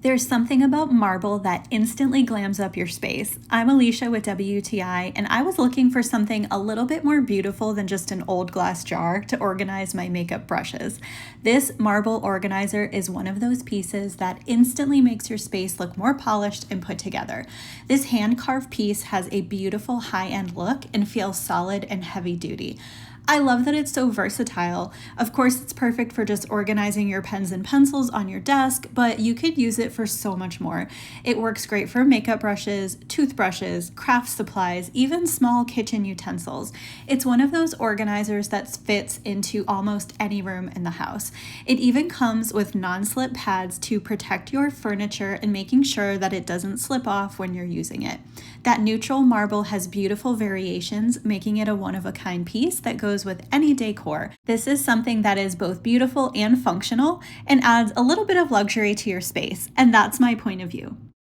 There's something about marble that instantly glams up your space. I'm Alicia with WTI, and I was looking for something a little bit more beautiful than just an old glass jar to organize my makeup brushes. This marble organizer is one of those pieces that instantly makes your space look more polished and put together. This hand-carved piece has a beautiful high-end look and feels solid and heavy-duty. I love that it's so versatile. Of course, it's perfect for just organizing your pens and pencils on your desk, but you could use it for so much more. It works great for makeup brushes, toothbrushes, craft supplies, even small kitchen utensils. It's one of those organizers that fits into almost any room in the house. It even comes with non-slip pads to protect your furniture and making sure that it doesn't slip off when you're using it. That neutral marble has beautiful variations, making it a one-of-a-kind piece that goes with any decor. This is something that is both beautiful and functional and adds a little bit of luxury to your space, and that's my point of view.